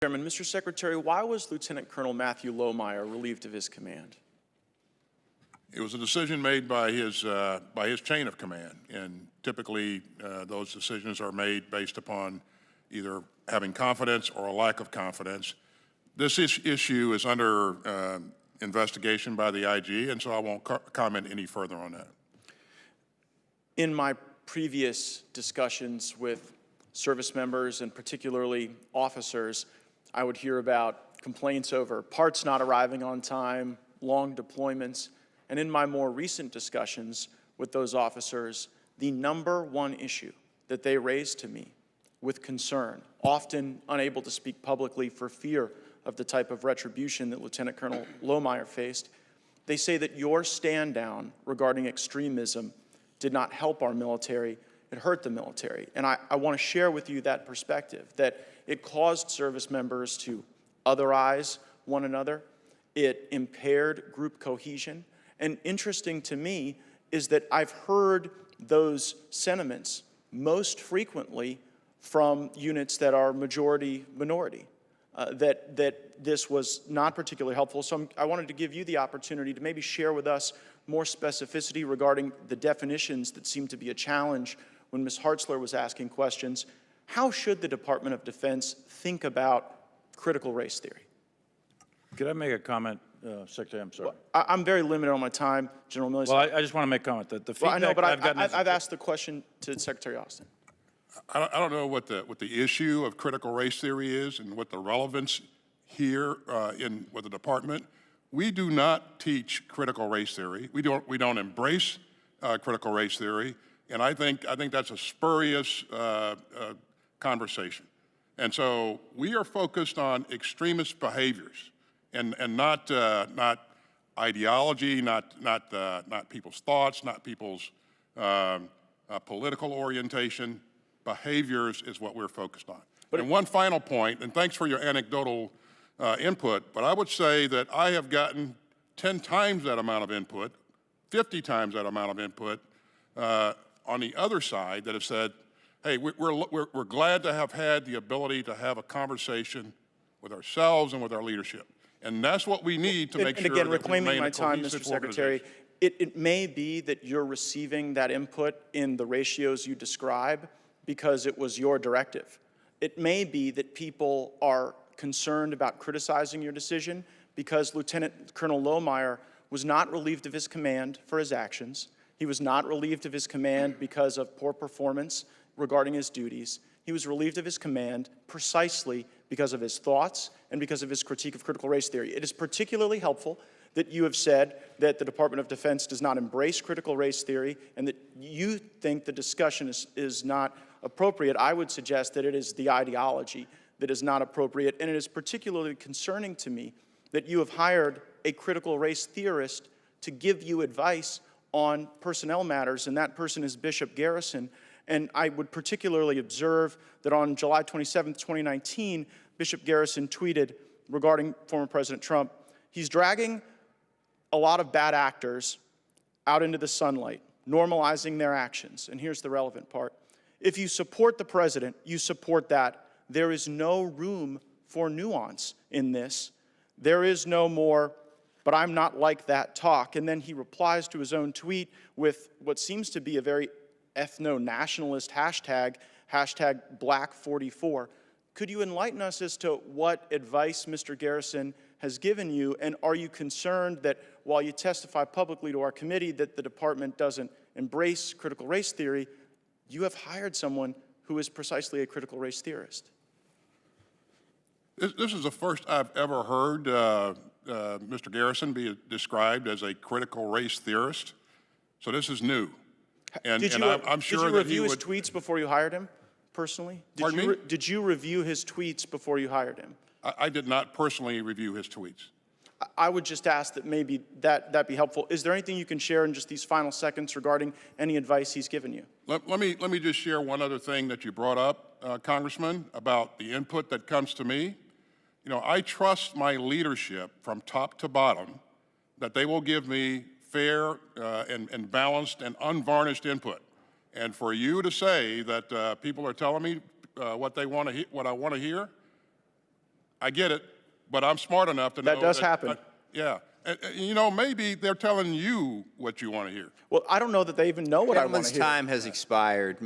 Chairman, Mr. Secretary, why was Lieutenant Colonel Matthew Lohmeyer relieved of his command? It was a decision made by his chain of command, and typically those decisions are made based upon either having confidence or a lack of confidence. This issue is under investigation by the IG, and so I won't comment any further on that. In my previous discussions with service members and particularly officers, I would hear about complaints over parts not arriving on time, long deployments, and in my more recent discussions with those officers, the number one issue that they raised to me with concern, often unable to speak publicly for fear of the type of retribution that Lieutenant Colonel Lohmeyer faced, they say that your stand down regarding extremism did not help our military, it hurt the military. And I want to share with you that perspective, that it caused service members to otherize one another, it impaired group cohesion, and interesting to me is that I've heard those sentiments most frequently from units that are majority-minority, that this was not particularly helpful. So I wanted to give you the opportunity to maybe share with us more specificity regarding the definitions that seem to be a challenge when Ms. Hartzler was asking questions. How should the Department of Defense think about critical race theory? Could I make a comment, Secretary? I'm sorry. Well, I'm very limited on my time, General Milley. Well, I just want to make a comment that the feedback I know, but I've gotten I've asked the question to Secretary Austin. I don't know what the issue of critical race theory is and what the relevance here with the department. We do not teach critical race theory. We don't embrace critical race theory, and I think that's a spurious conversation. And so we are focused on extremist behaviors, and not ideology, not people's thoughts, not people's political orientation. Behaviors is what we're focused on. And one final point, and thanks for your anecdotal input, but I would say that I have gotten 10 times that amount of input, 50 times that amount of input on the other side that have said, hey, we're glad to have had the ability to have a conversation with ourselves and with our leadership. And that's what we need to make sure again, that we remain reclaiming my a time, cohesive Mr. Secretary, it may be that you're receiving that input in the ratios you describe because it was your directive. It may be that people are concerned about criticizing your decision because Lieutenant Colonel Lohmeyer was not relieved of his command for his actions. He was not relieved of his command because of poor performance regarding his duties. He was relieved of his command precisely because of his thoughts and because of his critique of critical race theory. It is particularly helpful that you have said that the Department of Defense does not embrace critical race theory and that you think the discussion is not appropriate. I would suggest that it is the ideology that is not appropriate, and it is particularly concerning to me that you have hired a critical race theorist to give you advice on personnel matters, and that person is Bishop Garrison. And I would particularly observe that on July 27, 2019, Bishop Garrison tweeted regarding former President Trump, he's dragging a lot of bad actors out into the sunlight, normalizing their actions. And here's the relevant part. If you support the president, you support that. There is no room for nuance in this. There is no more, but I'm not like that talk. And then he replies to his own tweet with what seems to be a very ethno-nationalist hashtag, hashtag Black44. Could you enlighten us as to what advice Mr. Garrison has given you, and are you concerned that while you testify publicly to our committee that the department doesn't embrace critical race theory, you have hired someone who is precisely a critical race theorist? This is the first I've ever heard Mr. Garrison be described as a critical race theorist, so this is new. And I'm sure did you review his would, tweets before you hired him, personally? Did you review his tweets before you hired him? I did not personally review his tweets. I would just ask that maybe that be helpful. Is there anything you can share in just these final seconds regarding any advice he's given you? Let me just share one other thing that you brought up, Congressman, about the input that comes to me. You know, I trust my leadership from top to bottom that they will give me fair and balanced and unvarnished input. And for you to say that people are telling me what I want to hear, I get it, but I'm smart enough to know That does happen. Yeah. You know, maybe they're telling you what you want to hear. Well, I don't know that they even know what I want Gentleman's to hear. time has expired.